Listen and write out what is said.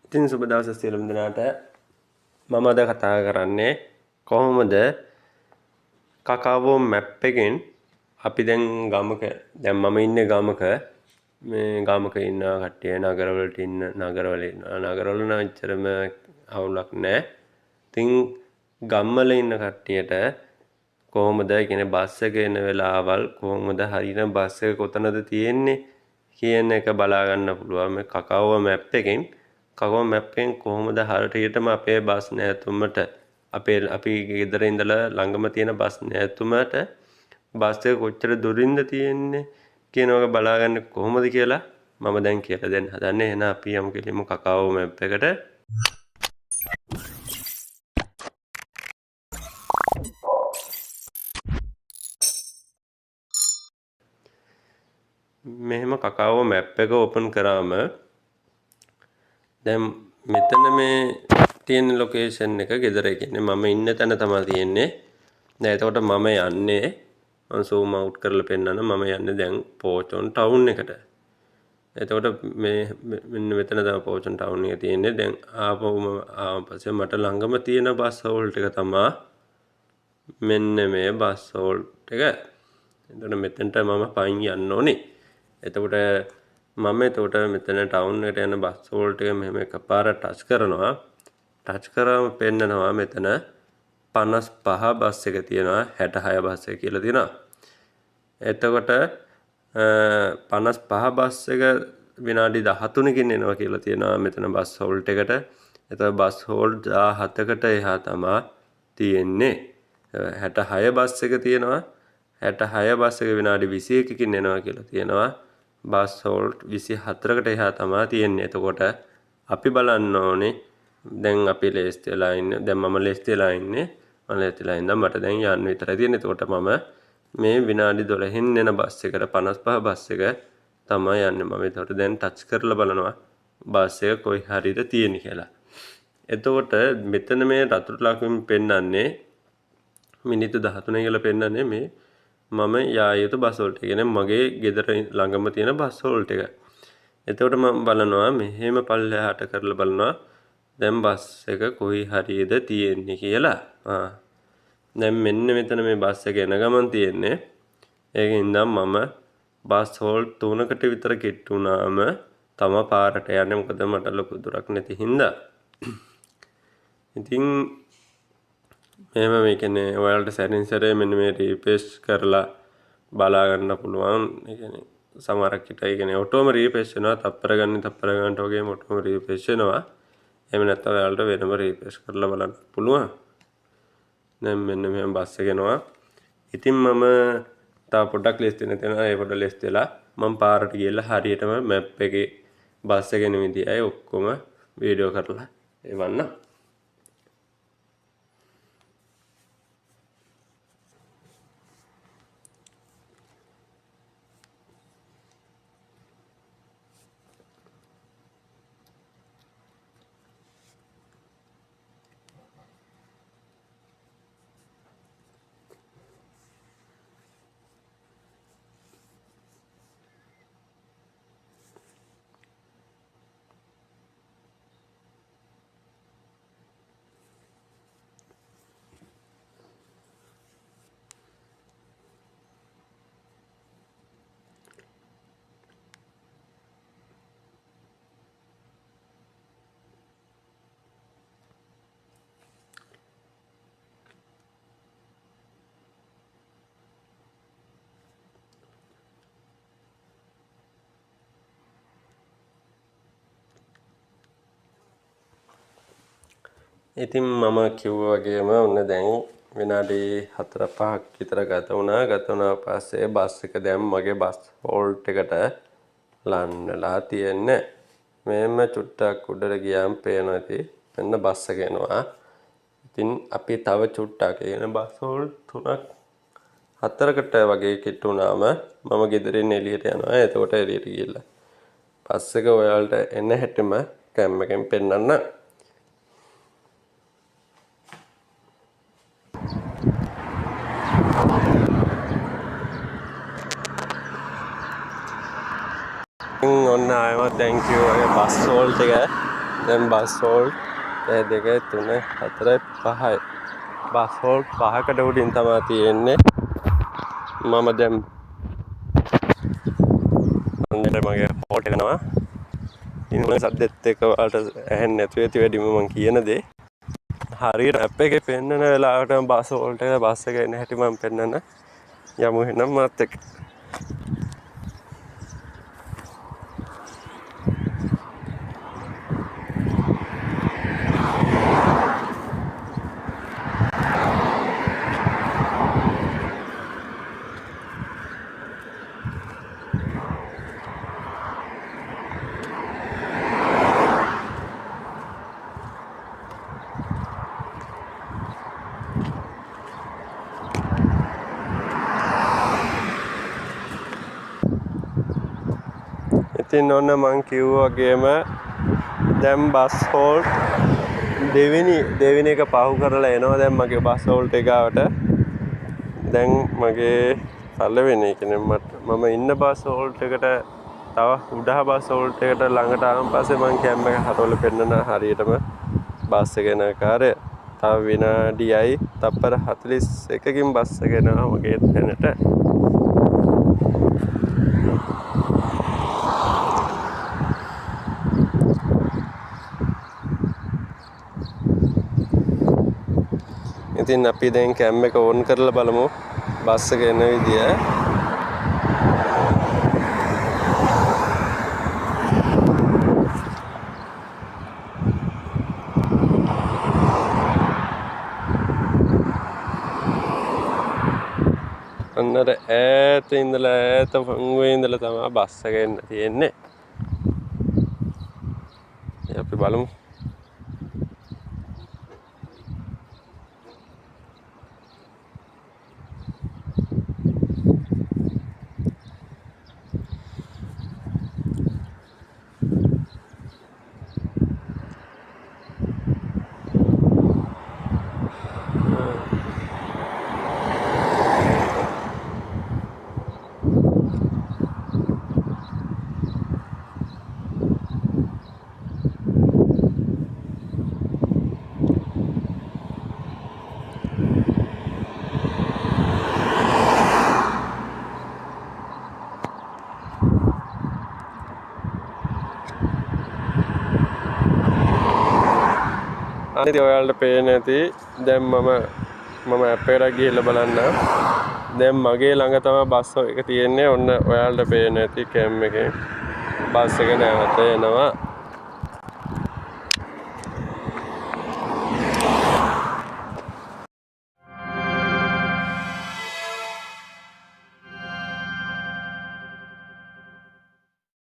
ඉතින් සුබ දවසක් සියලුම දෙනාට. මම අද කතා කරන්නේ කොහොමද කකාවෝ මැප් එකෙන් අපි දැන් ගමක දැන් මම ඉන්නේ ගමක මේ ගමක ඉන්න කට්ටිය නගරවලට ඉන්න නගරවල නගරවල නම් ඇත්තටම අවුලක් නැහැ. ඉතින් ගම්වල ඉන්න කට්ටියට කොහොමද කියන්නේ බස් එක එන වෙලාවල් කොහොමද හරියන බස් එක කොතනද තියෙන්නේ කියන එක බලා ගන්න පුළුවන් මේ කකාවෝ මැප් එකෙන්. කකාවෝ මැප් එකෙන් කොහොමද හරියටම අපේ බස් නැතුමට අපි ගෙදර ඉඳලා ළඟම තියෙන බස් නැතුමට බස් එක කොච්චර දුරින්ද තියෙන්නේ කියන එක බලා ගන්න කොහොමද කියලා මම දැන් කියලා දෙන්න හදන්නේ. එහෙනම් අපි යමු කෙලින්ම කකාවෝ මැප් එකට. මෙහෙම කකාවෝ මැප් එක ඕපන් කරාම දැන් මෙතන මේ තියෙන ලොකේෂන් එක ගෙදර කියන්නේ මම ඉන්න තැන තමයි තියෙන්නේ. දැන් එතකොට මම යන්නේ මම zoom out කරලා පෙන්නන්න මම යන්නේ දැන් පෝචොන් ටවුන් එකට. එතකොට මේ මෙන්න මෙතන තමයි පෝචොන් ටවුන් එක තියෙන්නේ. දැන් ආපහුම ආපස්සේ මට ළඟම තියෙන බස් හෝල්ට් එක තමයි මෙන්න මේ බස් හෝල්ට් එක. එතකොට මෙතනට මම පයින් යන්න ඕනේ. එතකොට මම මෙතන ටවුන් එකට යන බස් හෝල්ට් එක මෙහෙම එකපාරට ටච් කරනවා. ටච් කරාම පෙන්නනවා මෙතන 55 බස් එක තියෙනවා 66 බස් එක කියලා තියෙනවා. එතකොට 55 බස් එක විනාඩි 13කින් එනවා කියලා තියෙනවා මෙතන බස් හෝල්ට් එකට. එතකොට බස් හෝල්ට් 17කට එහා තමයි තියෙන්නේ. 66 බස් එක තියෙනවා 66 බස් එක විනාඩි 21කින් එනවා කියලා තියෙනවා. බස් හෝල්ට් 24කට එහා තමයි තියෙන්නේ. එතකොට අපි බලන්න ඕනේ දැන් අපි ලේස්ති වෙලා ඉන්නේ. දැන් මම ලේස්ති වෙලා ඉන්නේ. මම ලේස්ති වෙලා ඉඳන් මට දැන් යන්න විතරයි තියෙන්නේ. එතකොට මම මේ විනාඩි 12න් එන බස් එකට 55 බස් එක තමයි යන්නේ. මම එතකොට දැන් ටච් කරලා බලනවා බස් එක කොයි හරියද තියෙන්නේ කියලා. එතකොට මෙතන මේ රතු ලකුණු පෙන්වන්නේ මිනිත්තු 13 කියලා පෙන්වන්නේ මේ මම යා යුතු බස් හෝල්ට් එක. කියන්නේ මගේ ගෙදර ළඟම තියෙන බස් හෝල්ට් එක. එතකොට මම බලනවා මෙහෙම පල්ලෙහාට කරලා බලනවා දැන් බස් එක කොයි හරියද තියෙන්නේ කියලා. දැන් මෙන්න මෙතන මේ බස් එක එන ගමන් තියෙන්නේ. ඒකින් නම් මම බස් හෝල්ට් 3කට විතර කිට්ටු වුණාම තම පාරට යන්නේ. මොකද මට ලොකු දුරක් නැති හින්දා. ඉතින් මෙහෙම මේ කියන්නේ ඔයාලට සැරින් සැරේ මෙන්න මේ රීප්‍රෙස් කරලා බලා ගන්න පුළුවන්. ඒ කියන්නේ සමහරක් විට ඒ කියන්නේ ඔටෝම රීප්‍රෙස් වෙනවා. තප්පර ගන්නට වගේම ඔටෝම රීප්‍රෙස් වෙනවා. එහෙම නැත්නම් ඔයාලට වෙනම රීප්‍රෙස් කරලා බලන්න පුළුවන්. දැන් මෙන්න මෙහෙම බස් එක එනවා. ඉතින් මම තව පොඩ්ඩක් ලෙස්ති නැතනවා. ඒ පොඩ්ඩක් ලෙස්ති වෙලා මම පාරට ගිහලා හරියටම මැප් එකේ බස් එක එන විදිහයි ඔක්කොම වීඩියෝ කරලා එවන්න. ඉතින් මම කිව්වා වගේම ඔන්න දැන් විනාඩි 4-5ක් විතර ගත වුණා. ගත වුණා පස්සේ බස් එක දැන් මගේ බස් හෝල්ට් එකට ලන්නලා තියෙන්නේ. මෙහෙම චුට්ටක් උඩට ගියාම පේනවා ඉතින් මෙන්න බස් එක එනවා. ඉතින් අපි තව චුට්ටක් කියන බස් හෝල්ට් 3-4කට වගේ කිට්ටු වුණාම මම ගෙදරින් එළියට යනවා. එතකොට එළියට ගිහලා බස් එක ඔයාලට එන හැටම කැම් එකෙන් පෙන්නන්න. ඔන්න ආයෙමත් thank you ඔය බස් හෝල්ට් එක දැන් බස් හෝල්ඩ් 1 2 3 4 5යි. බස් හෝල්ඩ් 5කට උඩින් තමයි තියෙන්නේ. මම දැන් මගේ හෝල්ඩ් එක යනවා. ඉන්න සද්දෙත් එක්ක ඔයාලට ඇහෙන්නේ නැතුව ඇති වැඩිම මම කියන දේ. හරියට ඇප් එකේ පෙන්නන වෙලාවට බස් හෝල්ඩ් එක බස් එක එන හැටි මම පෙන්නන. යමු එහෙනම් මාත් එක්ක. ඉතින් ඔන්න මං කිව්වා වගේම දැන් බස් හෝල්ඩ් දෙවෙනි එක පහු කරලා එනවා දැන් මගේ බස් හෝල්ඩ් එක ගාවට. දැන් මගේ පළවෙනි කියන්නේ මම ඉන්න බස් හෝල්ඩ් එකට තව උඩහ බස් හෝල්ඩ් එකට ළඟට ආවන් පස්සේ මං කැම් එක හරවල පෙන්නන හරියටම බස් එක යන ආකාරය. තව විනාඩියයි තප්පර 41කින් බස් එක එනවා මගේ තැනට. ඉතින් අපි දැන් කැම් එක ඕන් කරලා බලමු බස් එක එන විදිය. අන්නර ඈත වංගුවේ ඉඳලා තමයි බස් එක එන්න තියෙන්නේ. අපි බලමු. අනිත් ඔයාලට පේන්නේ නැති දැන් මම ඇප් එකට ගිහලා බලන්න. දැන් මගේ ළඟ තමයි බස් එක තියෙන්නේ. ඔන්න ඔයාලට පේන්නේ නැති කැම් එකෙන් බස් එක නැවත එනවා.